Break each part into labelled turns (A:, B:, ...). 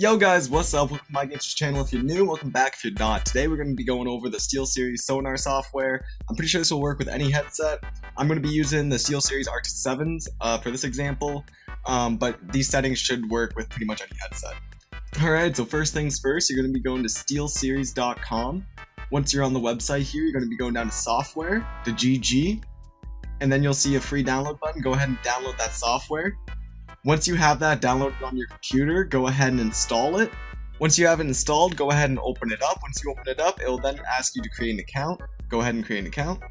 A: Yo guys, what's up? Welcome to my games channel. If you're new, welcome back if you're not. Today we're going to be going over the SteelSeries Sonar software. I'm pretty sure this will work with any headset. I'm going to be using the SteelSeries Arctic 7s for this example, but these settings should work with pretty much any headset. Alright, so first things first, you're going to be going to SteelSeries.com. Once you're on the website here, you're going to be going down to software, to GG, and then you'll see a free download button. Go ahead and download that software. Once you have that downloaded on your computer, go ahead and install it. Once you have it installed, go ahead and open it up. Once you open it up, it will then ask you to create an account. Go ahead and create an account.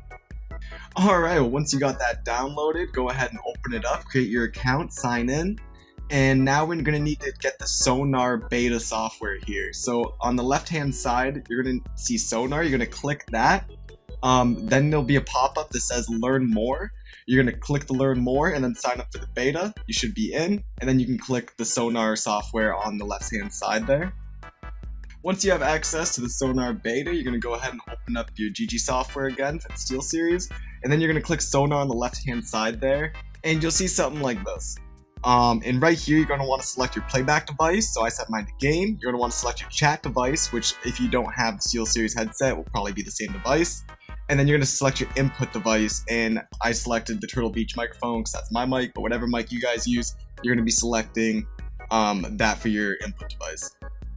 A: Alright, well, once you got that downloaded, go ahead and open it up, create your account, sign in. And now we're going to need to get the Sonar beta software here. So on the left-hand side, you're going to see Sonar. You're going to click that. Then there'll be a pop-up that says Learn More. You're going to click the Learn More and then sign up for the beta. You should be in. And then you can click the Sonar software on the left-hand side there. Once you have access to the Sonar beta, you're going to go ahead and open up your GG software again for the SteelSeries. And then you're going to click Sonar on the left-hand side there. And you'll see something like this. And right here, you're going to want to select your playback device. So I set mine to game. You're going to want to select your chat device, which if you don't have the SteelSeries headset, will probably be the same device. And then you're going to select your input device, and I selected the Turtle Beach microphone because that's my mic, but whatever mic you guys use, you're going to be selecting that for your input device.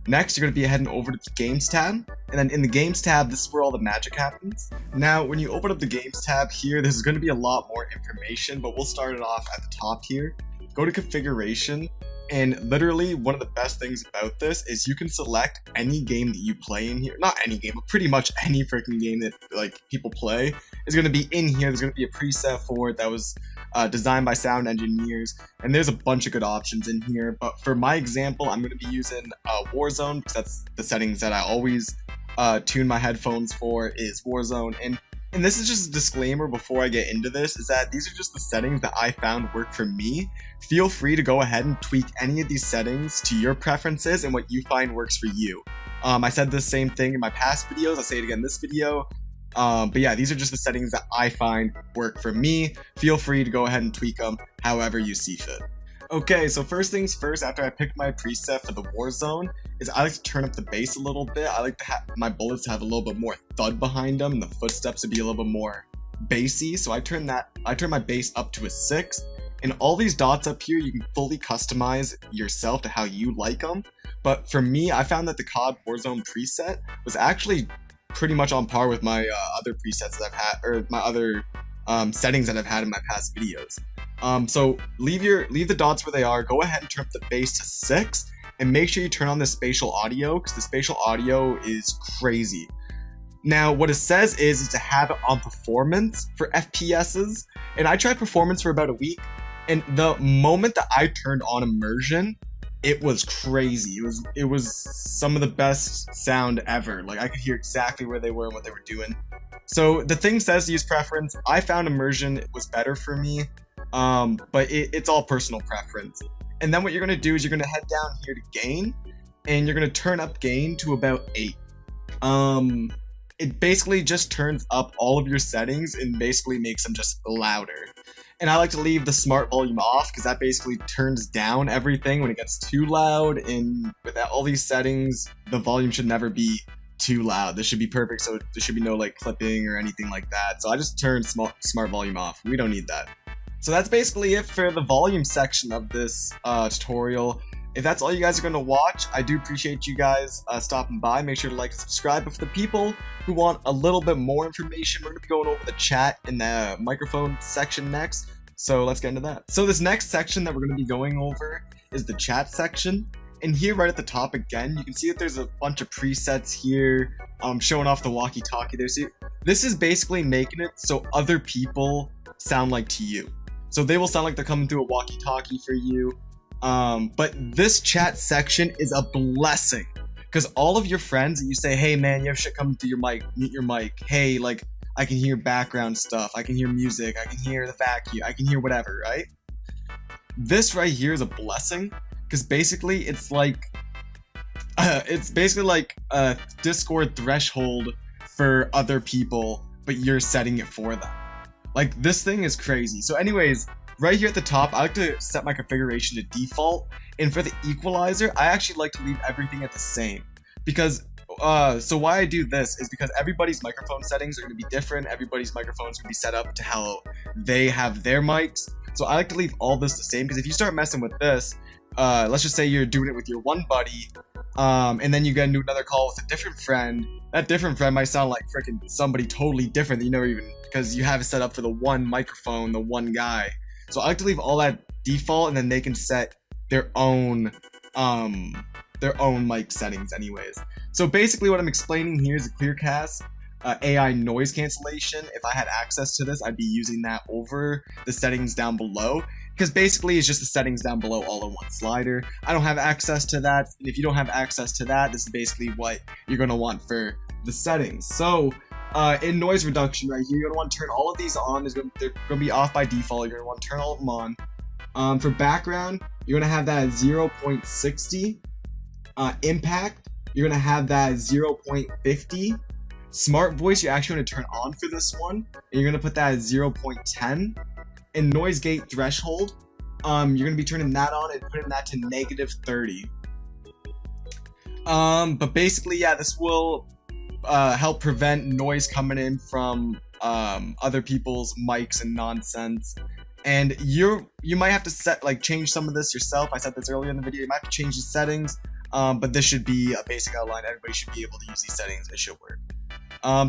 A: Next, you're going to be heading over to the Games tab, and then in the Games tab, this is where all the magic happens. Now, when you open up the Games tab here, there's going to be a lot more information, but we'll start it off at the top here. Go to Configuration, and literally one of the best things about this is you can select any game that you play in here. Not any game, but pretty much any freaking game that like people play is going to be in here. There's going to be a preset for it that was designed by sound engineers, and there's a bunch of good options in here. But for my example, I'm going to be using Warzone because that's the settings that I always tune my headphones for is Warzone. And this is just a disclaimer before I get into this, is that these are just the settings that I found work for me. Feel free to go ahead and tweak any of these settings to your preferences and what you find works for you. I said the same thing in my past videos, I'll say it again in this video. But yeah, these are just the settings that I find work for me. Feel free to go ahead and tweak them however you see fit. Okay, so first things first, after I picked my preset for the Warzone, is I like to turn up the bass a little bit. I like to have my bullets to have a little bit more thud behind them, and the footsteps to be a little bit more bassy. So I turn my bass up to a 6, and all these dots up here, you can fully customize yourself to how you like them. But for me, I found that the COD Warzone preset was actually pretty much on par with my other presets that I've had, or my other settings that I've had in my past videos. So leave the dots where they are, go ahead and turn up the bass to 6, and make sure you turn on the spatial audio, because the spatial audio is crazy. Now, what it says is to have it on performance for FPSs, and I tried performance for about a week, and the moment that I turned on immersion, it was crazy. It was some of the best sound ever. Like, I could hear exactly where they were and what they were doing. So the thing says to use preference. I found immersion was better for me. But it's all personal preference. And then what you're going to do is you're going to head down here to gain, and you're going to turn up gain to about 8. It basically just turns up all of your settings and basically makes them just louder. And I like to leave the smart volume off because that basically turns down everything when it gets too loud, and with all these settings, the volume should never be too loud. This should be perfect, so there should be no like clipping or anything like that. So I just turned smart volume off. We don't need that. So that's basically it for the volume section of this tutorial. If that's all you guys are going to watch, I do appreciate you guys stopping by. Make sure to like and subscribe. But for the people who want a little bit more information, we're going to be going over the chat in the microphone section next. So let's get into that. So this next section that we're going to be going over is the chat section. And here right at the top again, you can see that there's a bunch of presets here showing off the walkie-talkie there. So this is basically making it so other people sound like to you. So they will sound like they're coming through a walkie-talkie for you. But this chat section is a blessing, because all of your friends that you say, hey man, you have shit coming through your mic, mute your mic. Hey, like, I can hear background stuff. I can hear music. I can hear the vacuum. I can hear whatever, right? This right here is a blessing, because basically it's like a Discord threshold for other people, but you're setting it for them. Like, this thing is crazy. So anyways, right here at the top, I like to set my configuration to default. And for the equalizer, I actually like to leave everything at the same. Because, so why I do this is because everybody's microphone settings are going to be different. Everybody's microphones are going to be set up to how they have their mics. So I like to leave all this the same, because if you start messing with this, let's just say you're doing it with your one buddy, and then you get into another call with a different friend. That different friend might sound like freaking somebody totally different that you never even, because you have it set up for the one microphone, the one guy. So I like to leave all that default, and then they can set their own mic settings anyways. So basically what I'm explaining here is a Clearcast AI noise cancellation. If I had access to this, I'd be using that over the settings down below, because basically it's just the settings down below all in one slider. I don't have access to that, and if you don't have access to that, this is basically what you're going to want for the settings. So in noise reduction right here, you're going to want to turn all of these on. They're going to be off by default. You're going to want to turn all of them on. For background, you're going to have that at 0.60. Impact, you're going to have that at 0.50. Smart voice, you're actually going to turn on for this one, and you're going to put that at 0.10. And noise gate threshold, you're going to be turning that on and putting that to -30. But basically, yeah, this will help prevent noise coming in from other people's mics and nonsense. And you might have to change some of this yourself. I said this earlier in the video. You might have to change the settings, but this should be a basic outline. Everybody should be able to use these settings. It should work.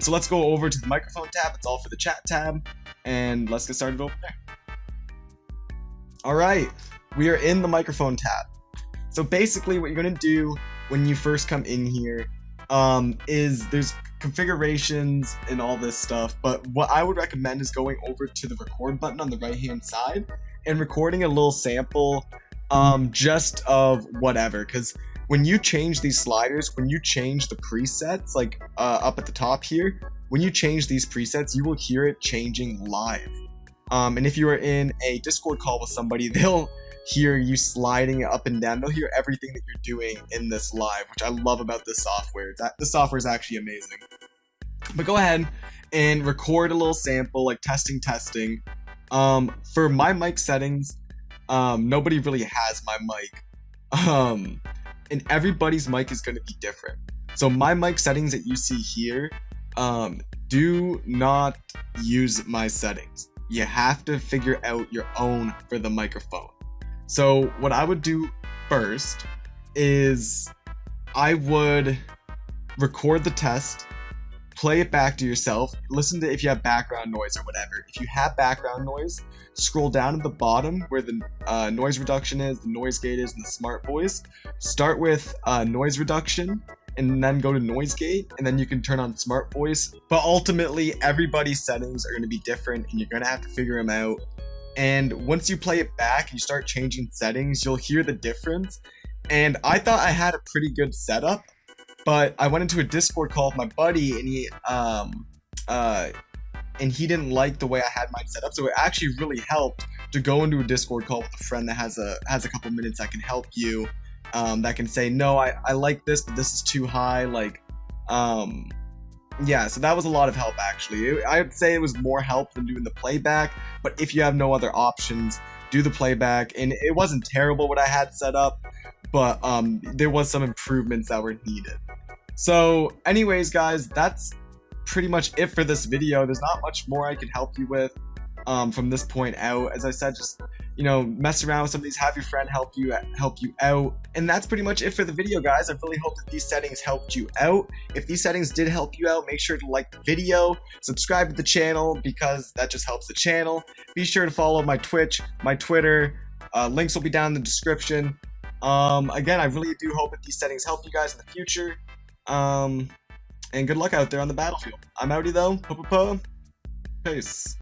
A: So let's go over to the microphone tab. It's all for the chat tab, and let's get started over there. All right, we are in the microphone tab. So basically what you're gonna do when you first come in here is there's configurations and all this stuff, but what I would recommend is going over to the record button on the right hand side and recording a little sample just of whatever, because when you change these sliders, when you change the presets, like up at the top here, when you change these presets, you will hear it changing live. And if you are in a Discord call with somebody, they'll hear you sliding it up and down. They'll hear everything that you're doing in this live, which I love about this software. This software is actually amazing. But go ahead and record a little sample, like testing. For my mic settings, nobody really has my mic. And everybody's mic is going to be different. So my mic settings that you see here, do not use my settings. You have to figure out your own for the microphone. So what I would do first is I would record the test, play it back to yourself, listen to if you have background noise or whatever. If you have background noise, scroll down at the bottom where the noise reduction is, the noise gate is, and the smart voice. Start with noise reduction, and then go to noise gate, and then you can turn on smart voice. But ultimately, everybody's settings are going to be different, and you're going to have to figure them out. And once you play it back and you start changing settings, you'll hear the difference. And I thought I had a pretty good setup, but I went into a Discord call with my buddy, and he didn't like the way I had mine set up. So it actually really helped to go into a Discord call with a friend that has a couple minutes that can help you. That can say, no, I like this, but this is too high. Yeah, so that was a lot of help actually. I'd say it was more help than doing the playback, but if you have no other options, do the playback. And it wasn't terrible what I had set up, but there was some improvements that were needed. So anyways, guys, that's pretty much it for this video. There's not much more I can help you with from this point out. As I said, just mess around with some of these, have your friend help you out, and that's pretty much it for the video, guys. I really hope that these settings helped you out. If these settings did help you out, make sure to like the video, subscribe to the channel, because that just helps the channel. Be sure to follow my Twitch, my Twitter, links will be down in the description. Again, I really do hope that these settings help you guys in the future, and good luck out there on the battlefield. I'm outie though. Peace.